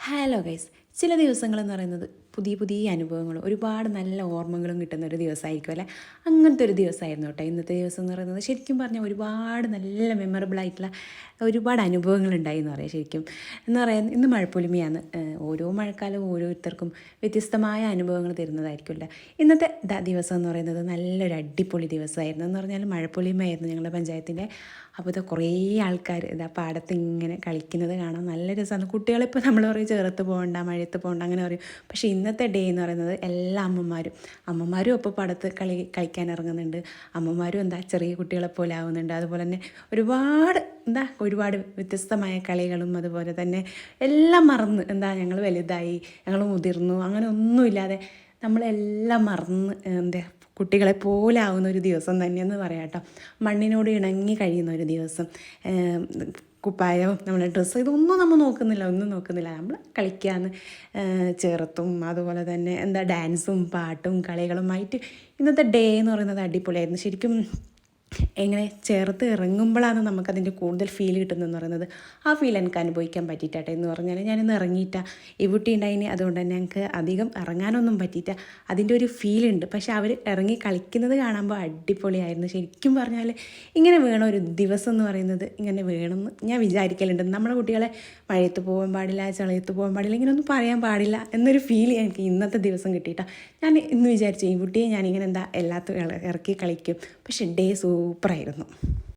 Hello guys, ചില ദിവസങ്ങളെന്ന് പറയുന്നത് പുതിയ പുതിയ അനുഭവങ്ങളും ഒരുപാട് നല്ല ഓർമ്മകളും കിട്ടുന്ന ഒരു ദിവസമായിരിക്കും അല്ലേ. അങ്ങനത്തെ ഒരു ദിവസമായിരുന്നു കേട്ടോ ഇന്നത്തെ ദിവസം എന്ന് പറയുന്നത്. ശരിക്കും പറഞ്ഞാൽ ഒരുപാട് നല്ല മെമ്മറബിൾ ആയിട്ടുള്ള ഒരുപാട് അനുഭവങ്ങളുണ്ടായി എന്ന് പറയാം. ശരിക്കും എന്ന് പറയാൻ ഇന്ന് മഴപ്പൊലിമയാണ്. ഓരോ മഴക്കാലവും ഓരോരുത്തർക്കും വ്യത്യസ്തമായ അനുഭവങ്ങൾ തരുന്നതായിരിക്കുമല്ലോ. ഇന്നത്തെ ദിവസം എന്ന് പറയുന്നത് നല്ലൊരു അടിപൊളി ദിവസമായിരുന്നു. എന്ന് പറഞ്ഞാൽ മഴപ്പൊലിമയായിരുന്നു ഞങ്ങളുടെ പഞ്ചായത്തിൻ്റെ. അപ്പോൾ ഇത് കുറേ ആൾക്കാർ പാടത്ത് ഇങ്ങനെ കളിക്കുന്നത് കാണാൻ നല്ല രസമാണ്. കുട്ടികളിപ്പോൾ നമ്മൾ പറയും ചേർത്ത് പോകണ്ട, മഴയത്ത് പോകണ്ട അങ്ങനെ പറയും. പക്ഷേ ഇന്നത്തെ ഡേ എന്ന് പറയുന്നത് എല്ലാ അമ്മമാരും അപ്പോൾ പാടത്ത് കളിക്കാൻ ഇറങ്ങുന്നുണ്ട്. അമ്മമാരും ചെറിയ കുട്ടികളെ പോലെ ആവുന്നുണ്ട്. അതുപോലെ തന്നെ ഒരുപാട് വ്യത്യസ്തമായ കളികളും അതുപോലെ തന്നെ എല്ലാം മറന്ന് ഞങ്ങൾ വലുതായി, ഞങ്ങൾ മുതിർന്നു, അങ്ങനെ ഒന്നുമില്ലാതെ നമ്മളെല്ലാം മറന്ന് കുട്ടികളെ പോലെ ആവുന്ന ഒരു ദിവസം തന്നെയെന്ന് പറയാം കേട്ടോ. മണ്ണിനോട് ഇണങ്ങി കഴിയുന്ന ഒരു ദിവസം. കുപ്പായവും നമ്മുടെ ഡ്രസ്സ് ഇതൊന്നും നമ്മൾ ഒന്നും നോക്കുന്നില്ല. നമ്മൾ കളിക്കാന്ന് ചേർത്തും അതുപോലെ തന്നെ ഡാൻസും പാട്ടും കളികളുമായിട്ട് ഇന്നത്തെ ഡേ എന്ന് പറയുന്നത് അടിപൊളിയായിരുന്നു. ശരിക്കും എങ്ങനെ ചേർത്ത് ഇറങ്ങുമ്പോഴാണ് നമുക്കതിൻ്റെ കൂടുതൽ ഫീൽ കിട്ടുന്നതെന്ന് പറയുന്നത്. ആ ഫീൽ എനിക്ക് അനുഭവിക്കാൻ പറ്റിയിട്ടാട്ടെ എന്ന് പറഞ്ഞാൽ ഞാനിന്ന് ഇറങ്ങിയിട്ട ഇവിട്ടി ഉണ്ടായിന്. അതുകൊണ്ട് തന്നെ ഞങ്ങൾക്ക് അധികം ഇറങ്ങാനൊന്നും പറ്റിയിട്ട. അതിൻ്റെ ഒരു ഫീലുണ്ട്. പക്ഷെ അവർ ഇറങ്ങി കളിക്കുന്നത് കാണുമ്പോൾ അടിപൊളിയായിരുന്നു. ശരിക്കും പറഞ്ഞാൽ ഇങ്ങനെ വേണം ഒരു ദിവസം എന്ന് പറയുന്നത്, ഇങ്ങനെ വേണമെന്ന് ഞാൻ വിചാരിക്കലുണ്ട്. നമ്മുടെ കുട്ടികളെ മഴയത്ത് പോകാൻ പാടില്ല, ചളയത്ത് പോകാൻ പാടില്ല, ഇങ്ങനെയൊന്നും പറയാൻ പാടില്ല എന്നൊരു ഫീൽ എനിക്ക് ഇന്നത്തെ ദിവസം കിട്ടിയിട്ടാണ്. ഞാൻ ഇന്ന് വിചാരിച്ചു ഈ കുട്ടിയെ ഞാനിങ്ങനെ എല്ലാത്തും ഇറക്കി കളിക്കും. പക്ഷേ ഡേ സൂപ്പറായിരുന്നു.